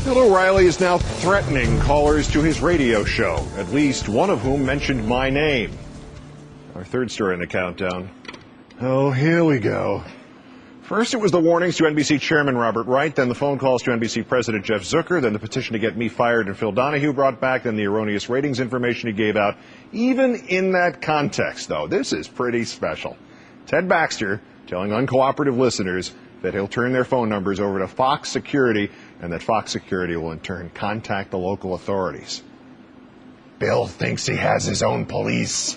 Bill O'Reilly is now threatening callers to his radio show, at least one of whom mentioned my name. Our third story in the countdown. Oh, here we go. First, it was the warnings to NBC Chairman Robert Wright, then the phone calls to NBC President Jeff Zucker, then the petition to get me fired and Phil Donahue brought back, then the erroneous ratings information he gave out. Even in that context, though, this is pretty special. Ted Baxter telling uncooperative listeners that he'll turn their phone numbers over to Fox Security and that Fox Security will in turn contact the local authorities. Bill thinks he has his own police.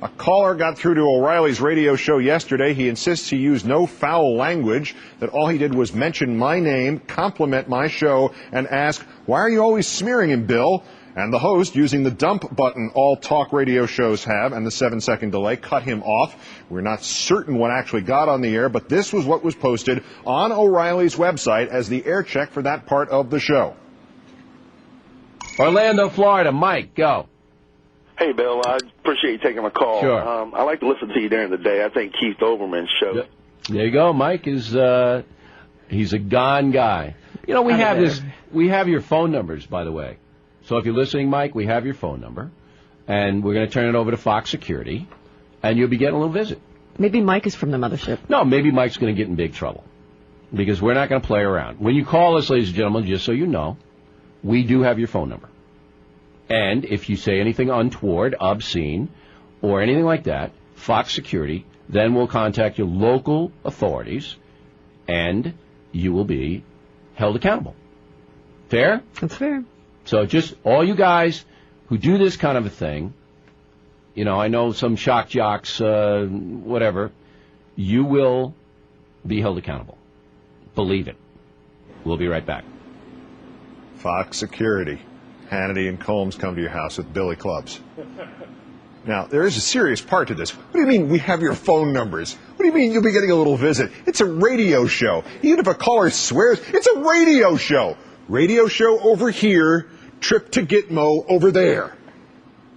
A caller got through to O'Reilly's radio show yesterday. He insists he used no foul language, that all he did was mention my name, compliment my show, and ask, "Why are you always smearing him, Bill?" And the host, using the dump button all talk radio shows have and the 7-second delay, cut him off. We're not certain what actually got on the air, but this was what was posted on O'Reilly's website as the air check for that part of the show. Orlando, Florida. Mike, go. Hey, Bill, I appreciate you taking my call. Sure. I like to listen to you during the day. I think Keith Olbermann's show. Yep. There you go. Mike is, he's a gone guy. You know, we have your phone numbers, by the way. So if you're listening, Mike, we have your phone number, and we're going to turn it over to Fox Security, and you'll be getting a little visit. Maybe Mike is from the mothership. No, maybe Mike's going to get in big trouble, because we're not going to play around. When you call us, ladies and gentlemen, just so you know, we do have your phone number. And if you say anything untoward, obscene, or anything like that, Fox Security then will contact your local authorities, and you will be held accountable. Fair? That's fair. So just all you guys who do this kind of a thing, you know, I know some shock jocks, whatever, you will be held accountable. Believe it. We'll be right back. Fox Security. Hannity and Combs come to your house with billy clubs. Now, there is a serious part to this. What do you mean we have your phone numbers? What do you mean you'll be getting a little visit? It's a radio show. Even if a caller swears, it's a radio show. Radio show over here, trip to Gitmo over there.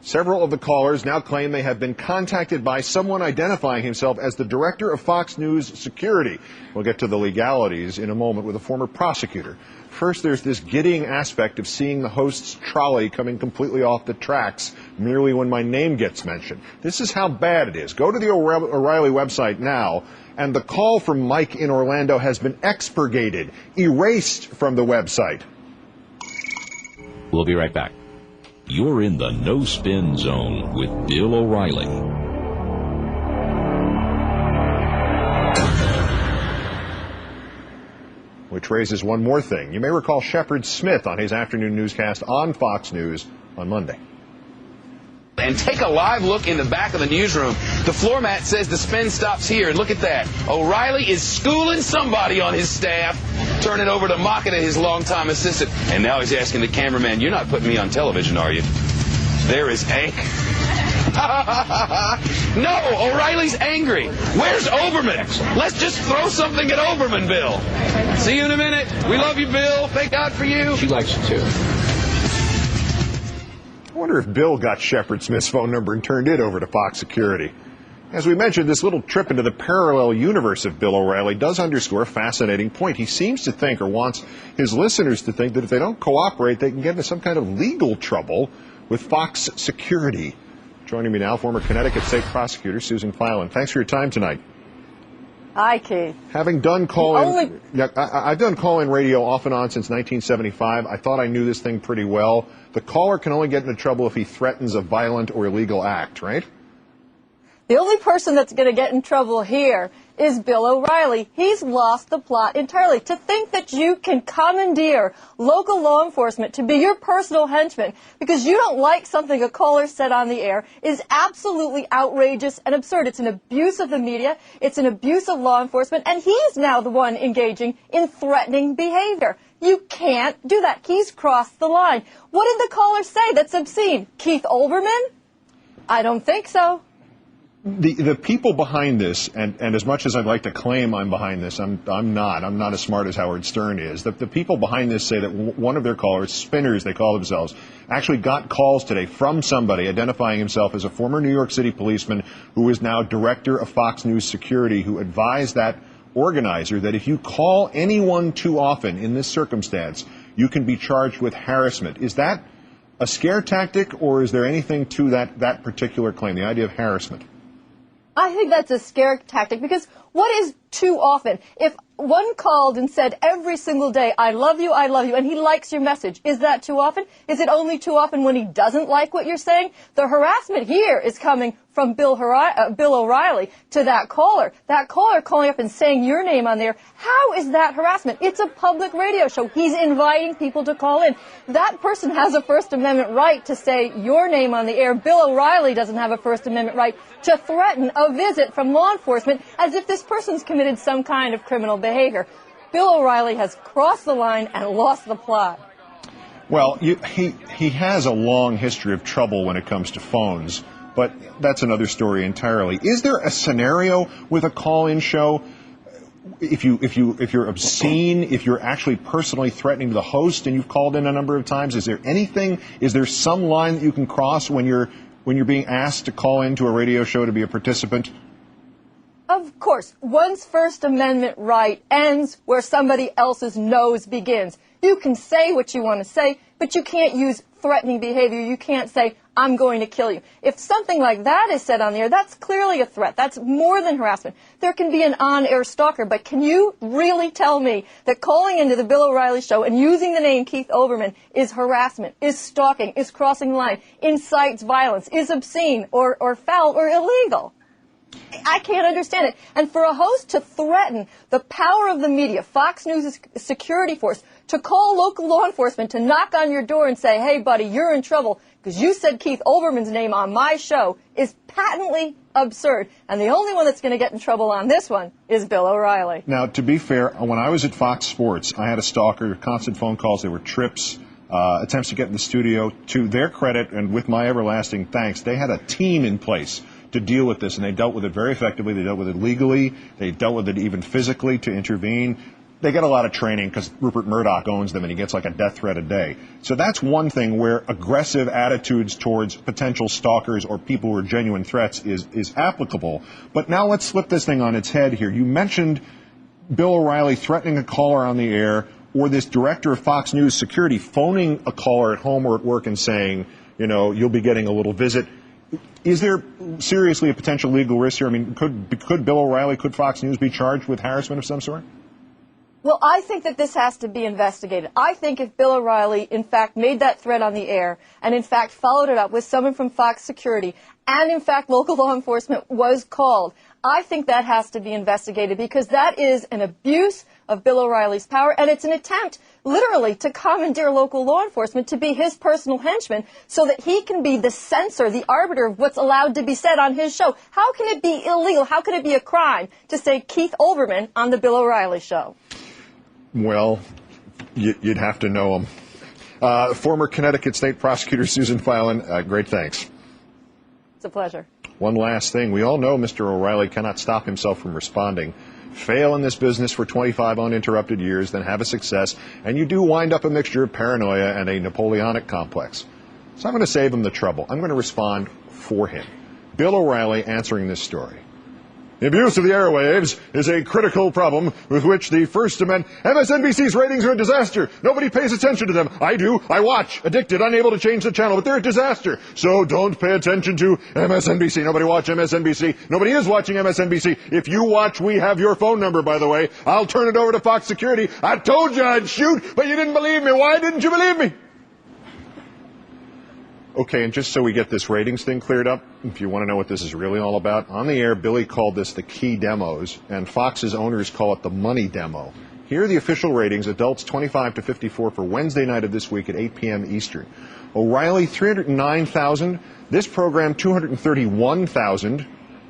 Several of the callers now claim they have been contacted by someone identifying himself as the director of Fox News Security. We'll get to the legalities in a moment with a former prosecutor. First, there's this giddying aspect of seeing the host's trolley coming completely off the tracks merely when my name gets mentioned. This is how bad it is. Go to the O'Reilly website now, and the call from Mike in Orlando has been expurgated, erased from the website. We'll be right back. You're in the No Spin Zone with Bill O'Reilly. Which raises one more thing. You may recall Shepard Smith on his afternoon newscast on Fox News on Monday. And take a live look in the back of the newsroom. The floor mat says the spin stops here. And look at that. O'Reilly is schooling somebody on his staff. Turn it over to Mockett, his longtime assistant. And now he's asking the cameraman, "You're not putting me on television, are you?" There is Hank. No, O'Reilly's angry. Where's Olbermann? Let's just throw something at Olbermann, Bill. See you in a minute. We love you, Bill. Thank God for you. She likes you, too. I wonder if Bill got Shepard Smith's phone number and turned it over to Fox Security. As we mentioned, this little trip into the parallel universe of Bill O'Reilly does underscore a fascinating point. He seems to think, or wants his listeners to think, that if they don't cooperate, they can get into some kind of legal trouble with Fox Security. Joining me now, former Connecticut State Prosecutor Susan Filan. Thanks for your time tonight. Hi, Keith. Having done call-in, I've done call-in radio off and on since 1975. I thought I knew this thing pretty well. The caller can only get into trouble if he threatens a violent or illegal act, right? The only person that's going to get in trouble here is Bill O'Reilly. He's lost the plot entirely. To think that you can commandeer local law enforcement to be your personal henchman because you don't like something a caller said on the air is absolutely outrageous and absurd. It's an abuse of the media. It's an abuse of law enforcement. And he's now the one engaging in threatening behavior. You can't do that. He's crossed the line. What did the caller say that's obscene? Keith Olbermann? I don't think so. The people behind this, and as much as I'd like to claim I'm behind this, I'm not as smart as Howard Stern is. The people behind this say that one of their callers, spinners they call themselves, actually got calls today from somebody identifying himself as a former New York City policeman who is now director of Fox News Security, who advised that organizer that if you call anyone too often in this circumstance, you can be charged with harassment. Is that a scare tactic, or is there anything to that particular claim, the idea of harassment? I think that's a scare tactic, because what is too often? If one called and said every single day, I love you, and he likes your message, is that too often? Is it only too often when he doesn't like what you're saying? The harassment here is coming from Bill O'Reilly to that caller. That caller calling up and saying your name on there. How is that harassment? It's a public radio show. He's inviting people to call in. That person has a First Amendment right to say your name on the air. Bill O'Reilly doesn't have a First Amendment right to threaten a visit from law enforcement as if this person's committed some kind of criminal behavior. Bill O'Reilly has crossed the line and lost the plot. Well, he has a long history of trouble when it comes to phones, but that's another story entirely. Is there a scenario with a call-in show, if you're obscene, if you're actually personally threatening the host and you've called in a number of times, is there some line that you can cross when you're being asked to call into a radio show to be a participant? Of course, one's First Amendment right ends where somebody else's nose begins. You can say what you want to say, but you can't use threatening behavior. You can't say, I'm going to kill you. If something like that is said on the air, that's clearly a threat. That's more than harassment. There can be an on-air stalker, but can you really tell me that calling into the Bill O'Reilly show and using the name Keith Olbermann is harassment, is stalking, is crossing the line, incites violence, is obscene or foul or illegal? I can't understand it. And for a host to threaten the power of the media, Fox News' security force, to call local law enforcement to knock on your door and say, hey, buddy, you're in trouble because you said Keith Olbermann's name on my show, is patently absurd. And the only one that's going to get in trouble on this one is Bill O'Reilly. Now, to be fair, when I was at Fox Sports, I had a stalker, constant phone calls. There were trips, attempts to get in the studio. To their credit, and with my everlasting thanks, they had a team in place to deal with this, and they dealt with it very effectively. They dealt with it legally. They dealt with it even physically to intervene. They get a lot of training because Rupert Murdoch owns them, and he gets like a death threat a day. So that's one thing where aggressive attitudes towards potential stalkers or people who are genuine threats is applicable. But now let's flip this thing on its head here. You mentioned Bill O'Reilly threatening a caller on the air, or this director of Fox News security phoning a caller at home or at work and saying, you know, you'll be getting a little visit. Is there seriously a potential legal risk here? I mean, could Bill O'Reilly, could Fox News be charged with harassment of some sort? Well, I think that this has to be investigated. I think if Bill O'Reilly, in fact, made that threat on the air and, in fact, followed it up with someone from Fox Security and, in fact, local law enforcement was called, I think that has to be investigated because that is an abuse of Bill O'Reilly's power, and it's an attempt, literally, to commandeer local law enforcement to be his personal henchman so that he can be the censor, the arbiter of what's allowed to be said on his show. How can it be illegal? How can it be a crime to say Keith Olbermann on the Bill O'Reilly show? Well, you'd have to know him. Former Connecticut State Prosecutor Susan Filan, great thanks. It's a pleasure. One last thing. We all know Mr. O'Reilly cannot stop himself from responding. Fail in this business for 25 uninterrupted years, then have a success, and you do wind up a mixture of paranoia and a Napoleonic complex. So I'm going to save him the trouble. I'm going to respond for him. Bill O'Reilly answering this story. The abuse of the airwaves is a critical problem with which the First Amendment... MSNBC's ratings are a disaster. Nobody pays attention to them. I do. I watch. Addicted. Unable to change the channel. But they're a disaster. So don't pay attention to MSNBC. Nobody watch MSNBC. Nobody is watching MSNBC. If you watch, we have your phone number, by the way. I'll turn it over to Fox Security. I told you I'd shoot, but you didn't believe me. Why didn't you believe me? Okay, and just so we get this ratings thing cleared up, if you want to know what this is really all about, on the air, Billy called this the key demos, and Fox's owners call it the money demo. Here are the official ratings, adults 25 to 54 for Wednesday night of this week at 8 p.m. Eastern. O'Reilly, 309,000. This program, 231,000.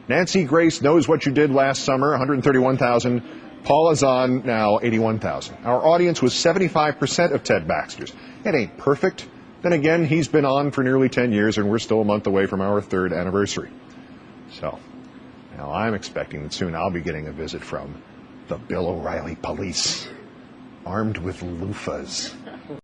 Nancy Grace Knows What You Did Last Summer, 131,000. Paula Zahn, now 81,000. Our audience was 75% of Ted Baxter's. It ain't perfect. Then again, he's been on for nearly 10 years, and we're still a month away from our 3rd anniversary. So, now I'm expecting that soon I'll be getting a visit from the Bill O'Reilly police, armed with loofahs.